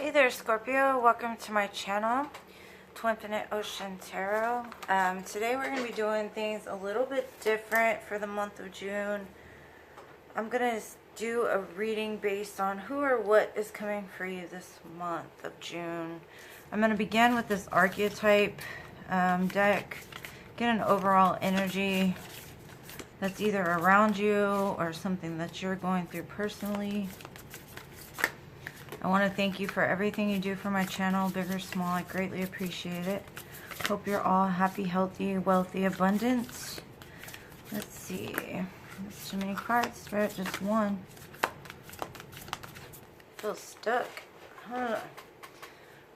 Hey there, Scorpio. Welcome to my channel, TWINfiniteocean Tarot. Today we're going to be doing things a little bit different for the month of June. I'm going to do a reading based on who or what is coming for you this month of June. I'm going to begin with this archetype deck, get an overall energy that's either around you or something that you're going through personally. I want to thank you for everything you do for my channel, big or small. I greatly appreciate it. Hope you're all happy, healthy, wealthy, abundant. Let's see. There's too many cards, Spirit. Just one. I feel stuck. Huh.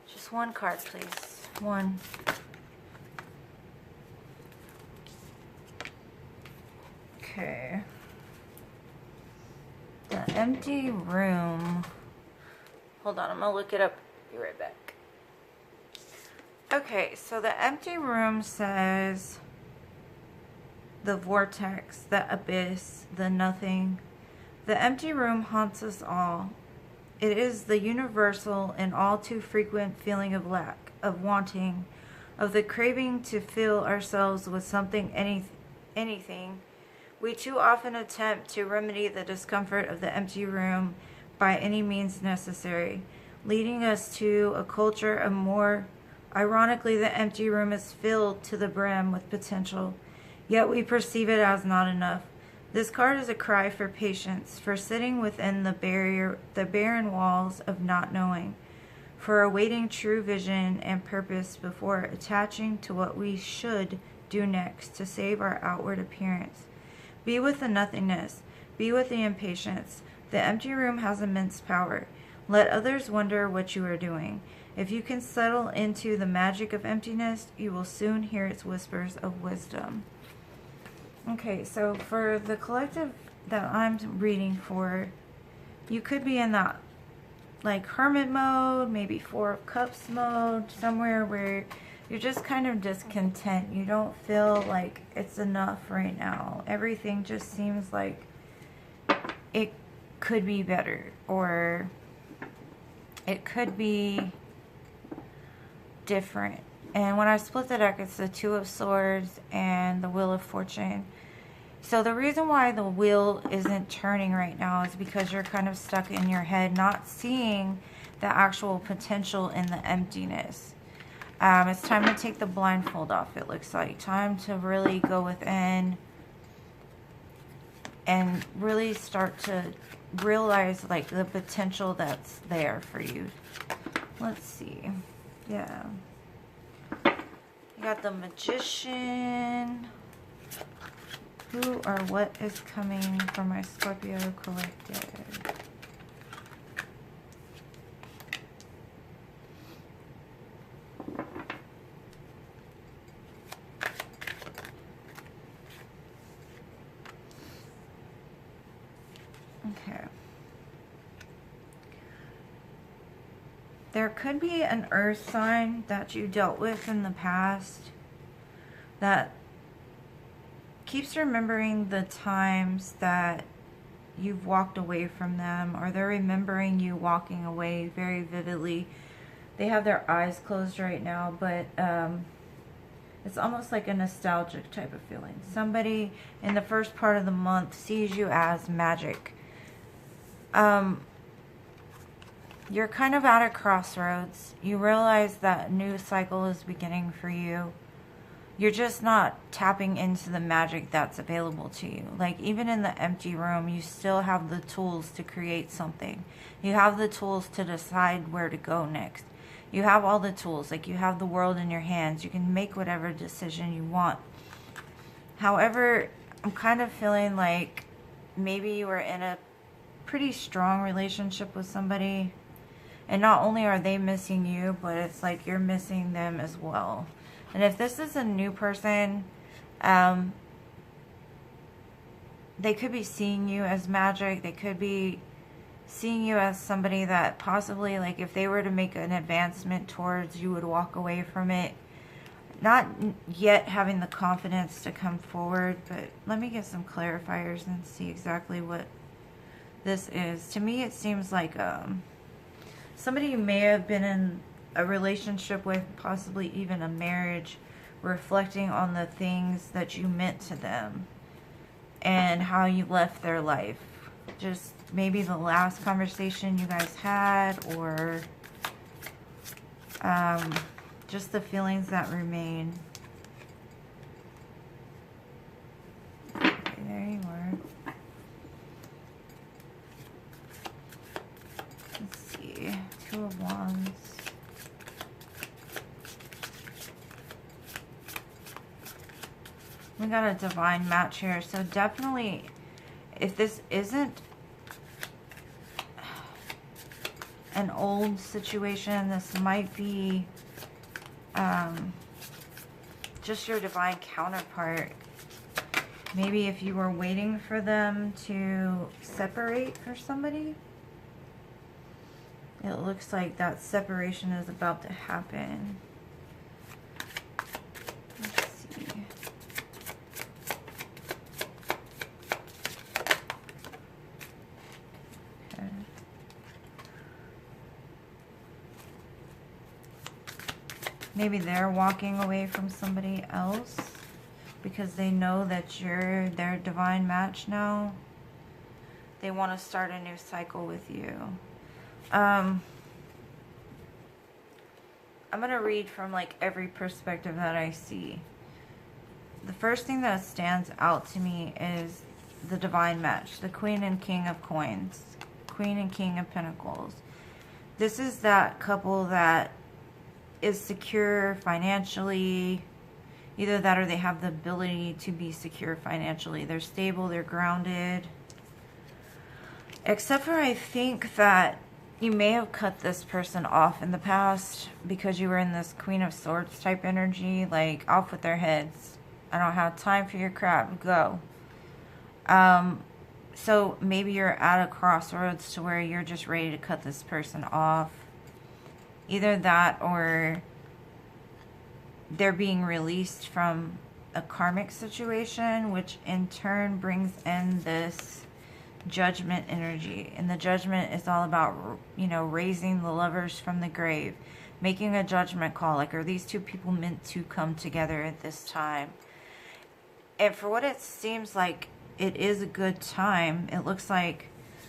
Just one card, please. One. Okay. The empty room. Hold on, I'm going to look it up. Be right back. Okay, so the empty room says the vortex, the abyss, the nothing. The empty room haunts us all. It is the universal and all too frequent feeling of lack, of wanting, of the craving to fill ourselves with something, anything. We too often attempt to remedy the discomfort of the empty room by any means necessary, leading us to a culture of more. Ironically, the empty room is filled to the brim with potential, yet we perceive it as not enough. This card is a cry for patience, for sitting within the barren walls of not knowing, for awaiting true vision and purpose before attaching to what we should do next to save our outward appearance. Be with the nothingness, be with the impatience. The empty room has immense power. Let others wonder what you are doing. If you can settle into the magic of emptiness, you will soon hear its whispers of wisdom. Okay, so for the collective that I'm reading for, you could be in that like hermit mode, maybe Four of Cups mode, somewhere where you're just kind of discontent. You don't feel like it's enough right now. Everything just seems like it could be better, or it could be different. And when I split the deck, it's the Two of Swords and the Wheel of Fortune. So the reason why the wheel isn't turning right now is because you're kind of stuck in your head, not seeing the actual potential in the emptiness. It's time to take the blindfold off, it looks like. Time to really go within and really start to realize like the potential that's there for you. Let's see. Yeah. You got the Magician. Who or what is coming for my Scorpio collective? Okay. There could be an earth sign that you dealt with in the past that keeps remembering the times that you've walked away from them, or they're remembering you walking away very vividly. They have their eyes closed right now, but it's almost like a nostalgic type of feeling. Somebody in the first part of the month sees you as magic. You're kind of at a crossroads. You realize that a new cycle is beginning for you. You're just not tapping into the magic that's available to you. Like, even in the empty room, you still have the tools to create something. You have the tools to decide where to go next. You have all the tools. Like, you have the world in your hands. You can make whatever decision you want. However, I'm kind of feeling like maybe you were in a pretty strong relationship with somebody, and not only are they missing you, but it's like you're missing them as well. And if this is a new person, they could be seeing you as magic. They could be seeing you as somebody that possibly, like, if they were to make an advancement towards, you would walk away from it. Not yet having the confidence to come forward, but let me get some clarifiers and see exactly what this is. To me, it seems like somebody you may have been in a relationship with, possibly even a marriage, reflecting on the things that you meant to them and how you left their life. Just maybe the last conversation you guys had, or just the feelings that remain. Okay, there you are. Let's see. Two of Wands. We got a divine match here. So definitely, if this isn't an old situation, this might be just your divine counterpart. Maybe if you were waiting for them to separate for somebody, it looks like that separation is about to happen. Let's see. Okay. Maybe they're walking away from somebody else because they know that you're their divine match now. They want to start a new cycle with you. I'm going to read from like every perspective that I see. The first thing that stands out to me is the divine match, the Queen and King of Coins, Queen and King of Pentacles. This is that couple that is secure financially. Either that or they have the ability to be secure financially. They're stable, they're grounded. Except for, I think that you may have cut this person off in the past because you were in this Queen of Swords type energy, like off with their heads. I don't have time for your crap, go. So maybe you're at a crossroads to where you're just ready to cut this person off. Either that or they're being released from a karmic situation, which in turn brings in this judgment energy. And the judgment is all about, you know, raising the lovers from the grave, making a judgment call, like, are these two people meant to come together at this time? And for what it seems like, it is a good time. It looks like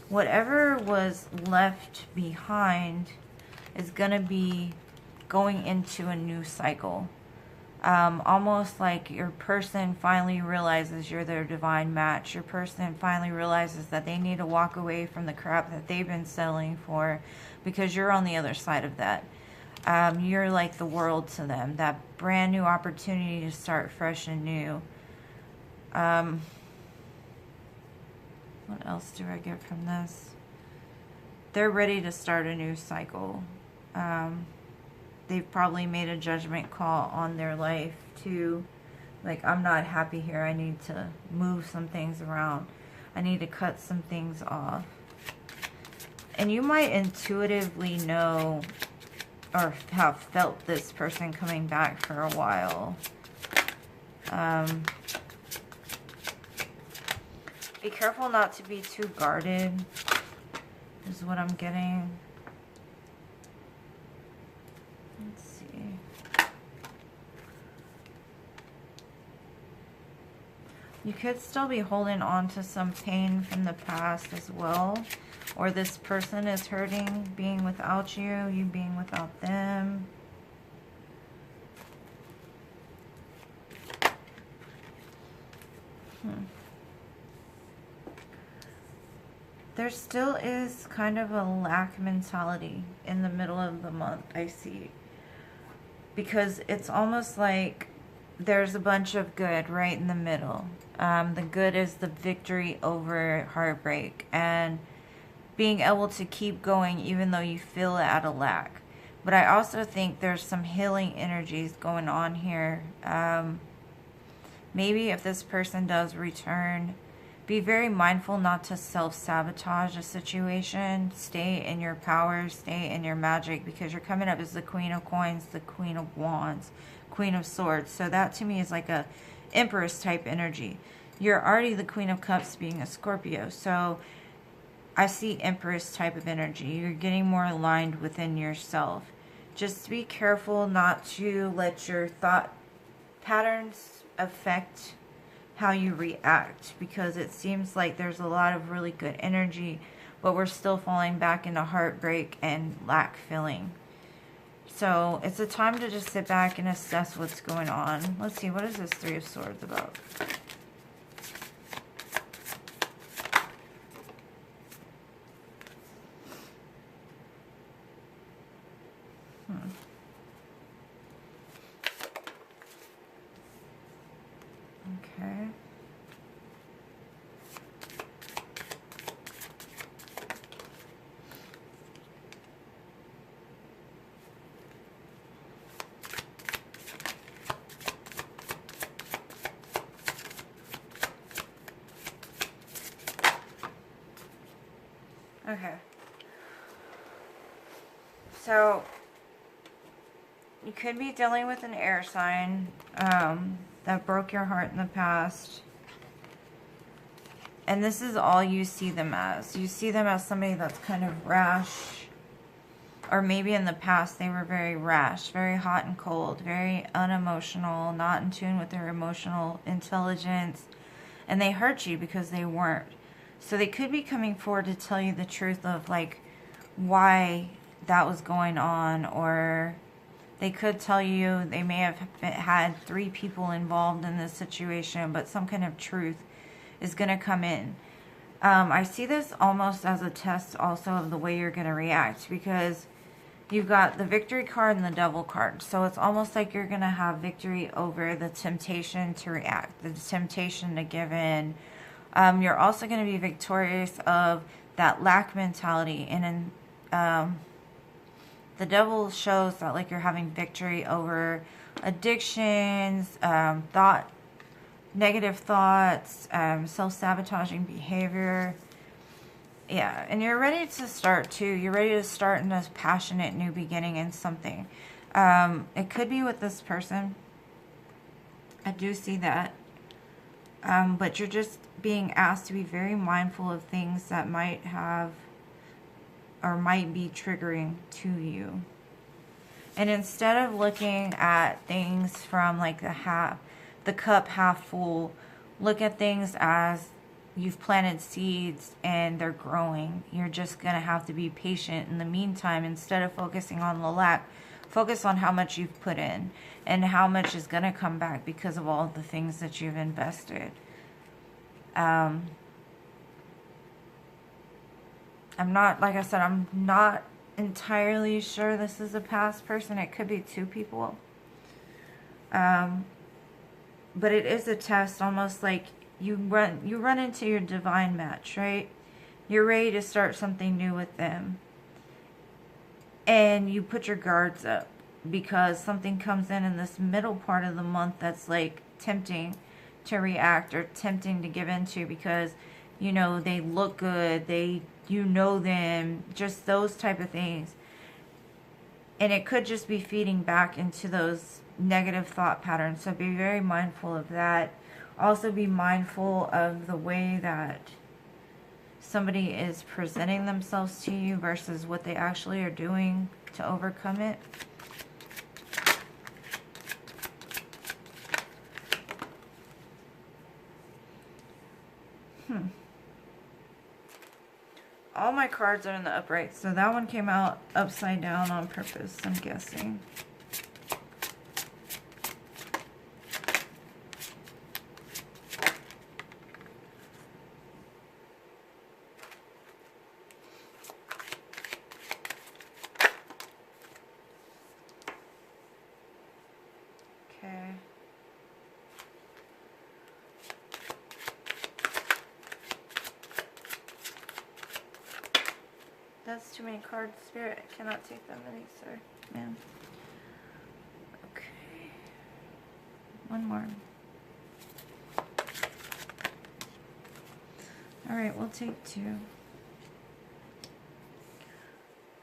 whatever was left behind is gonna be going into a new cycle. Almost like your person finally realizes you're their divine match. Your person finally realizes that they need to walk away from the crap that they've been settling for, because you're on the other side of that. You're like the world to them. That brand new opportunity to start fresh and new. What else do I get from this? They're ready to start a new cycle. They've probably made a judgment call on their life too. Like, I'm not happy here. I need to move some things around. I need to cut some things off. And you might intuitively know or have felt this person coming back for a while. Be careful not to be too guarded, is what I'm getting. Let's see. You could still be holding on to some pain from the past as well. Or this person is hurting being without you, you being without them. There still is kind of a lack mentality in the middle of the month, I see. Because it's almost like there's a bunch of good right in the middle. The good is the victory over heartbreak and being able to keep going even though you feel at a lack. But I also think there's some healing energies going on here. Maybe if this person does return, be very mindful not to self-sabotage a situation. Stay in your power, stay in your magic, because you're coming up as the Queen of Coins, the Queen of Wands, Queen of Swords. So that to me is like a Empress type energy. You're already the Queen of Cups being a Scorpio. So I see Empress type of energy. You're getting more aligned within yourself. Just be careful not to let your thought patterns affect how you react, because it seems like there's a lot of really good energy, but we're still falling back into heartbreak and lack feeling. So it's a time to just sit back and assess what's going on. Let's see, what is this Three of Swords about? Okay. Okay. So, you could be dealing with an air sign that broke your heart in the past. And this is all you see them as. You see them as somebody that's kind of rash. Or maybe in the past they were very rash, very hot and cold, very unemotional, not in tune with their emotional intelligence. And they hurt you because they weren't. So they could be coming forward to tell you the truth of like why that was going on, or they could tell you they may have had 3 people involved in this situation, but some kind of truth is going to come in. I see this almost as a test also of the way you're going to react, because you've got the victory card and the devil card. So it's almost like you're going to have victory over the temptation to react, the temptation to give in. You're also going to be victorious of that lack mentality. And the devil shows that like you're having victory over addictions, negative thoughts, self-sabotaging behavior. Yeah, and you're ready to start too. You're ready to start in this passionate new beginning in something. It could be with this person. I do see that. But you're just being asked to be very mindful of things that might have or might be triggering to you. And instead of looking at things from like the cup half full, look at things as you've planted seeds and they're growing. You're just going to have to be patient in the meantime. Instead of focusing on the lack, focus on how much you've put in and how much is going to come back because of all the things that you've invested. I'm not, like I said, I'm not entirely sure this is a past person. It could be 2 people. But it is a test, almost like you run into your divine match, right? You're ready to start something new with them. And you put your guards up because something comes in this middle part of the month that's like tempting to react or tempting to give into, because you know they look good, you know them, just those type of things. And it could just be feeding back into those negative thought patterns. So be very mindful of that. Also be mindful of the way that somebody is presenting themselves to you versus what they actually are doing to overcome it. All my cards are in the upright, so that one came out upside down on purpose, I'm guessing. Okay. That's too many cards, Spirit. I cannot take that many, sir. Man. Okay. One more. Alright, we'll take 2.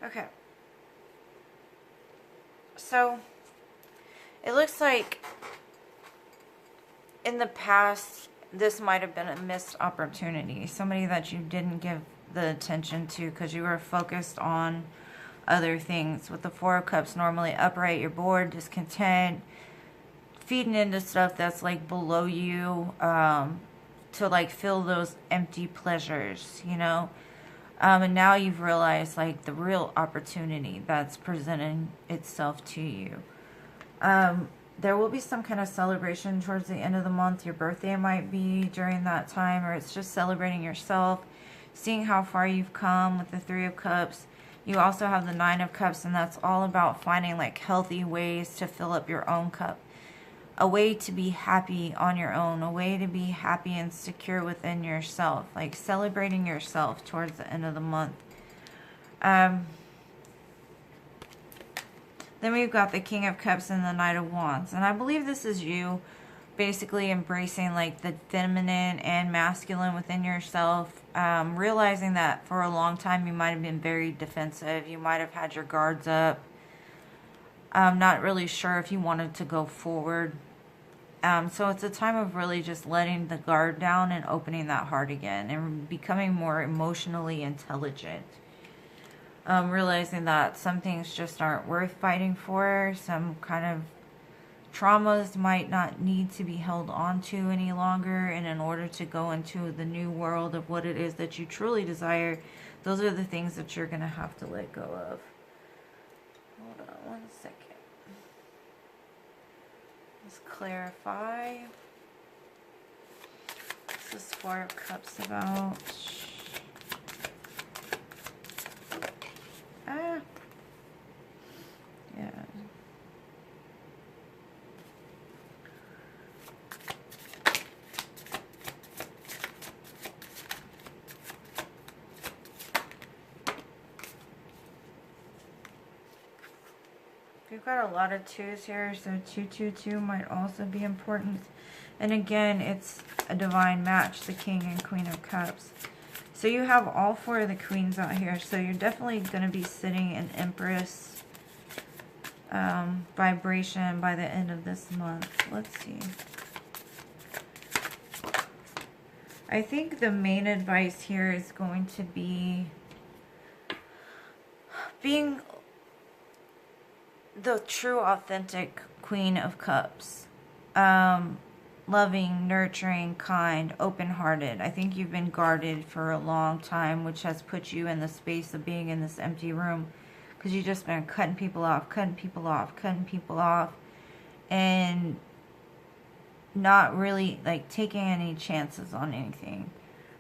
Okay. So, it looks like in the past, this might have been a missed opportunity. Somebody that you didn't give the attention to, because you are focused on other things. With the Four of Cups, normally upright, you're bored, discontent, feeding into stuff that's like below you, to like fill those empty pleasures, you know. And now you've realized like the real opportunity that's presenting itself to you. There will be some kind of celebration towards the end of the month. Your birthday might be during that time, or it's just celebrating yourself, seeing how far you've come with the Three of Cups. You also have the Nine of Cups, and that's all about finding like healthy ways to fill up your own cup. A way to be happy on your own, a way to be happy and secure within yourself, like celebrating yourself towards the end of the month. Then we've got the King of Cups and the Knight of Wands. And I believe this is you basically embracing like the feminine and masculine within yourself. Realizing that for a long time you might have been very defensive. You might have had your guards up. Not really sure if you wanted to go forward. So it's a time of really just letting the guard down and opening that heart again. And becoming more emotionally intelligent. Realizing that some things just aren't worth fighting for. Some kind of traumas might not need to be held on to any longer. And in order to go into the new world of what it is that you truly desire, those are the things that you're going to have to let go of. Hold on one second. Let's clarify. What's this Four of Cups about? Yeah. We've got a lot of twos here, so 222 might also be important. And again, it's a divine match, the King and Queen of Cups. So you have all four of the queens out here. So you're definitely going to be sitting in Empress vibration by the end of this month. Let's see. I think the main advice here is going to be being the true, authentic Queen of Cups. Loving, nurturing, kind, open-hearted. I think you've been guarded for a long time, which has put you in the space of being in this empty room. Because you've just been cutting people off, and not really like taking any chances on anything.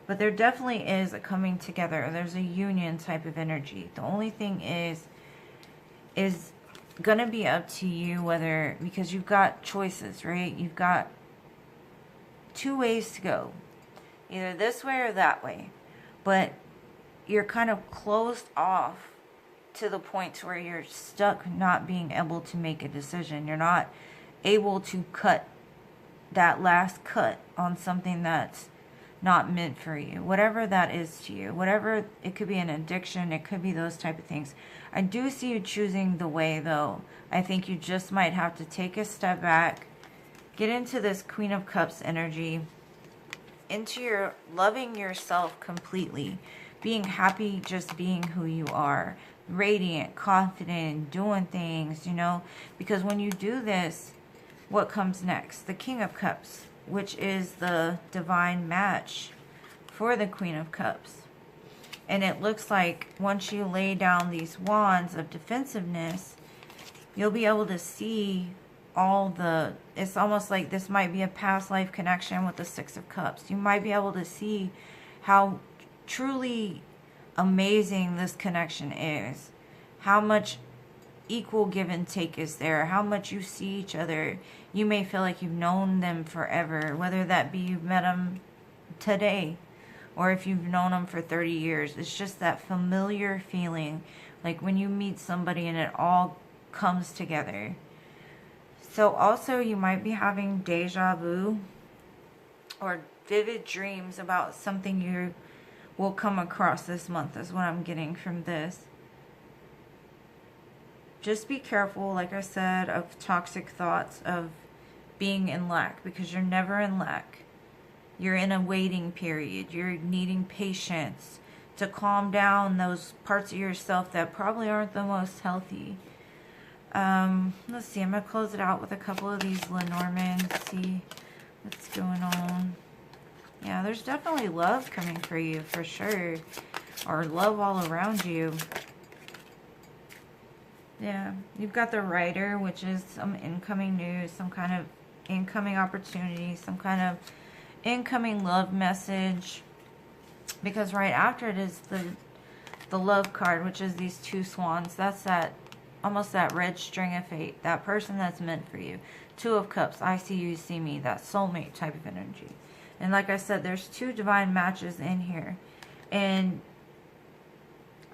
But there definitely is a coming together. There's a union type of energy. The only thing is gonna be up to you whether, because you've got choices, right? You've got two ways to go, either this way or that way, but you're kind of closed off to the point where you're stuck not being able to make a decision. You're not able to cut that last cut on something that's not meant for you, whatever that is to you, whatever. It could be an addiction, it could be those type of things. I do see you choosing the way, though. I think you just might have to take a step back, get into this Queen of Cups energy, into your loving yourself completely, being happy just being who you are, radiant, confident, doing things, you know, because when you do this, what comes next? The King of Cups, which is the divine match for the Queen of Cups. And it looks like once you lay down these wands of defensiveness, you'll be able to see all the, it's almost like this might be a past life connection with the Six of Cups. You might be able to see how truly amazing this connection is. How much equal give and take is there. How much you see each other. You may feel like you've known them forever. Whether that be you've met them today, or if you've known them for 30 years. It's just that familiar feeling. Like when you meet somebody and it all comes together. So also you might be having deja vu or vivid dreams about something you will come across this month, is what I'm getting from this. Just be careful, like I said, of toxic thoughts of being in lack, because you're never in lack. You're in a waiting period. You're needing patience to calm down those parts of yourself that probably aren't the most healthy. Let's see, I'm going to close it out with a couple of these Lenormand, see what's going on. Yeah, there's definitely love coming for you, for sure. Or love all around you. Yeah, you've got the Rider, which is some incoming news, some kind of incoming opportunity, some kind of incoming love message. Because right after it is the Love card, which is these two swans. That's that, almost that red string of fate. That person that's meant for you. Two of Cups, I see you, see me. That soulmate type of energy. And like I said, there's two divine matches in here. And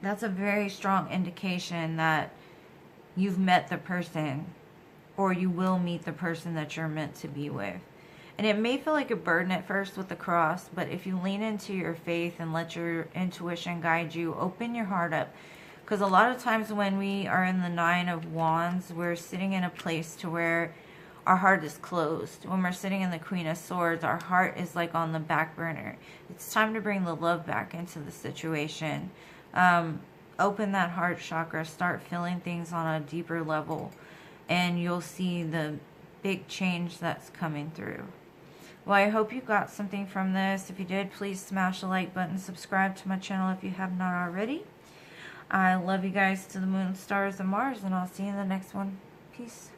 that's a very strong indication that you've met the person, or you will meet the person that you're meant to be with. And it may feel like a burden at first with the cross, but if you lean into your faith and let your intuition guide you, open your heart up. Because a lot of times when we are in the Nine of Wands, we're sitting in a place to where our heart is closed. When we're sitting in the Queen of Swords, our heart is like on the back burner. It's time to bring the love back into the situation. Open that heart chakra, start feeling things on a deeper level, and you'll see the big change that's coming through. Well, I hope you got something from this. If you did, please smash the like button, subscribe to my channel if you have not already. I love you guys to the moon, stars, and Mars, and I'll see you in the next one. Peace.